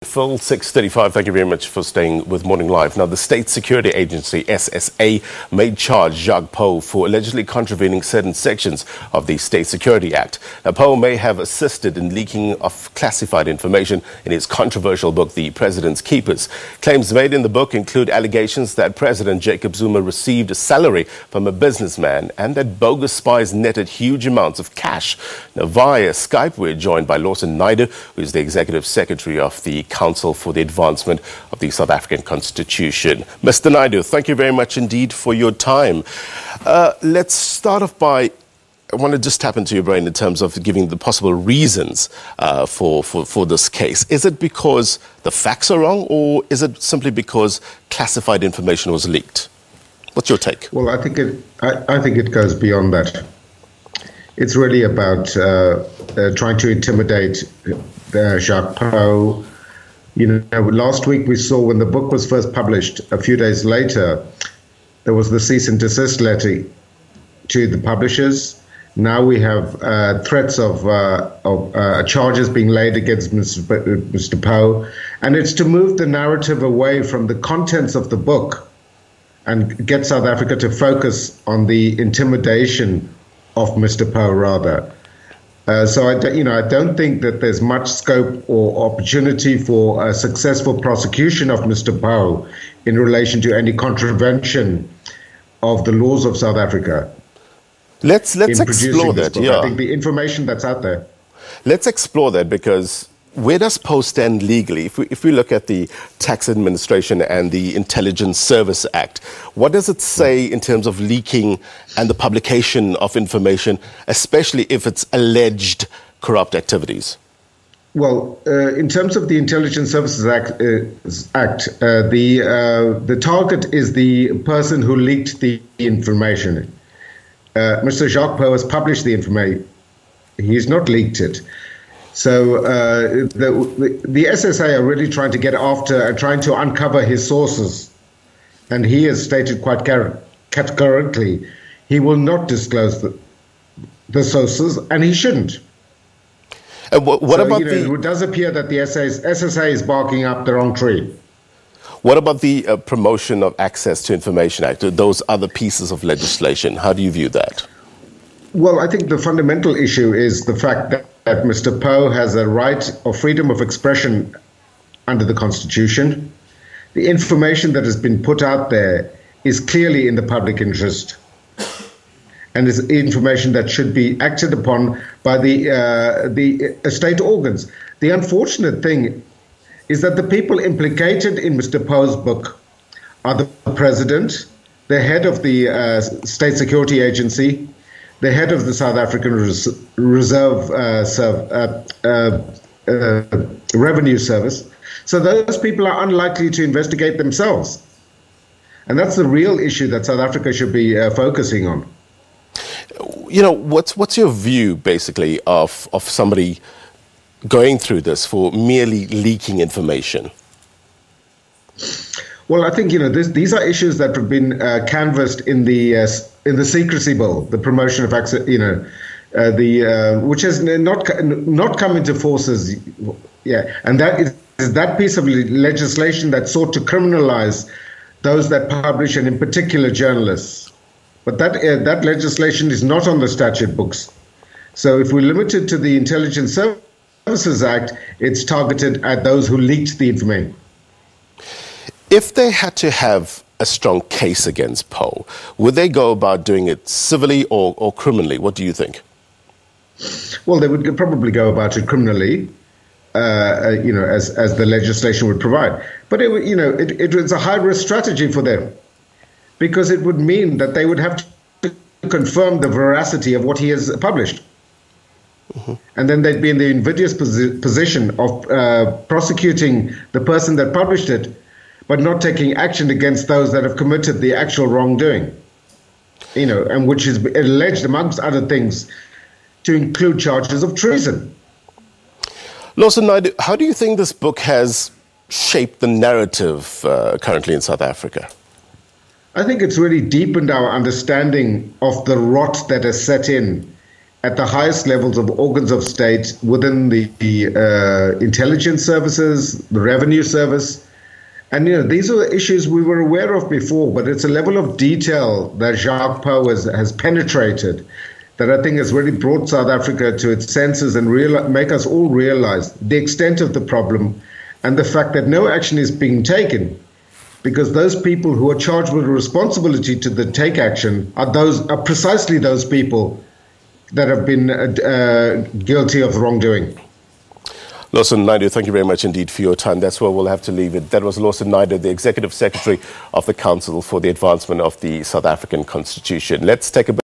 Phil, 6:35. Thank you very much for staying with Morning Live. Now, the State Security Agency, SSA, may charge Jacques Pauw for allegedly contravening certain sections of the State Security Act. Now, Pauw may have assisted in leaking of classified information in his controversial book, The President's Keepers. Claims made in the book include allegations that President Jacob Zuma received a salary from a businessman and that bogus spies netted huge amounts of cash. Now, via Skype, we're joined by Lawson Naidoo, who is the Executive Secretary of the Council for the Advancement of the South African Constitution. Mr. Naidoo, thank you very much indeed for your time. Let's start off by, I want to just tap into your brain in terms of giving the possible reasons for this case. Is it because the facts are wrong, or is it simply because classified information was leaked? What's your take? Well, I think it goes beyond that. It's really about trying to intimidate Jacques Pauw. Last week we saw when the book was first published, a few days later, there was the cease and desist letter to the publishers. Now we have threats of charges being laid against Mr. Pauw, and it's to move the narrative away from the contents of the book and get South Africa to focus on the intimidation of Mr. Pauw, rather. So I don't think that there's much scope or opportunity for a successful prosecution of Mr. Pauw in relation to any contravention of the laws of South Africa. Let's explore that. I think the information that's out there. Let's explore that, because where does Pauw stand legally? If we look at the Tax Administration and the Intelligence Service Act, what does it say in terms of leaking and the publication of information, especially if it's alleged corrupt activities? Well, in terms of the Intelligence Services Act, the target is the person who leaked the information. Mr. Jacques Pauw has published the information. He has not leaked it. So the SSA are really trying to get after and trying to uncover his sources. And he has stated quite categorically he will not disclose the sources, and he shouldn't. What about it does appear that the SSA is barking up the wrong tree. What about the Promotion of Access to Information Act, those other pieces of legislation? How do you view that? Well, I think the fundamental issue is the fact that Mr. Pauw has a right of freedom of expression under the Constitution. The information that has been put out there is clearly in the public interest and is information that should be acted upon by the state organs. The unfortunate thing is that the people implicated in Mr. Pauw's book are the President, the head of the State Security Agency, the head of the South African Reserve Revenue Service. So those people are unlikely to investigate themselves. And that's the real issue that South Africa should be focusing on. What's your view, basically, of somebody going through this for merely leaking information? Well, I think these are issues that have been canvassed in the secrecy bill, the promotion of access, which has not come into force as, and that is that piece of legislation that sought to criminalize those that publish, and in particular journalists. But that legislation is not on the statute books. So if we limit it to the Intelligence Services Act, it's targeted at those who leaked the information. If they had to have a strong case against Pauw, would they go about doing it civilly or criminally? What do you think? Well, they would probably go about it criminally, as the legislation would provide. But it was a high-risk strategy for them, because it would mean that they would have to confirm the veracity of what he has published. Mm-hmm. And then they'd be in the invidious position of prosecuting the person that published it, but not taking action against those that have committed the actual wrongdoing, and which is alleged, amongst other things, to include charges of treason. Lawson Naidoo, how do you think this book has shaped the narrative currently in South Africa? I think it's really deepened our understanding of the rot that has set in at the highest levels of organs of state within the intelligence services, the revenue service. And, these are issues we were aware of before, but it's a level of detail that Jacques Pauw has penetrated that I think has really brought South Africa to its senses and make us all realize the extent of the problem and the fact that no action is being taken because those people who are charged with responsibility to take action are precisely those people that have been guilty of wrongdoing. Lawson Naidoo, thank you very much indeed for your time. That's where we'll have to leave it. That was Lawson Naidoo, the Executive Secretary of the Council for the Advancement of the South African Constitution. Let's take a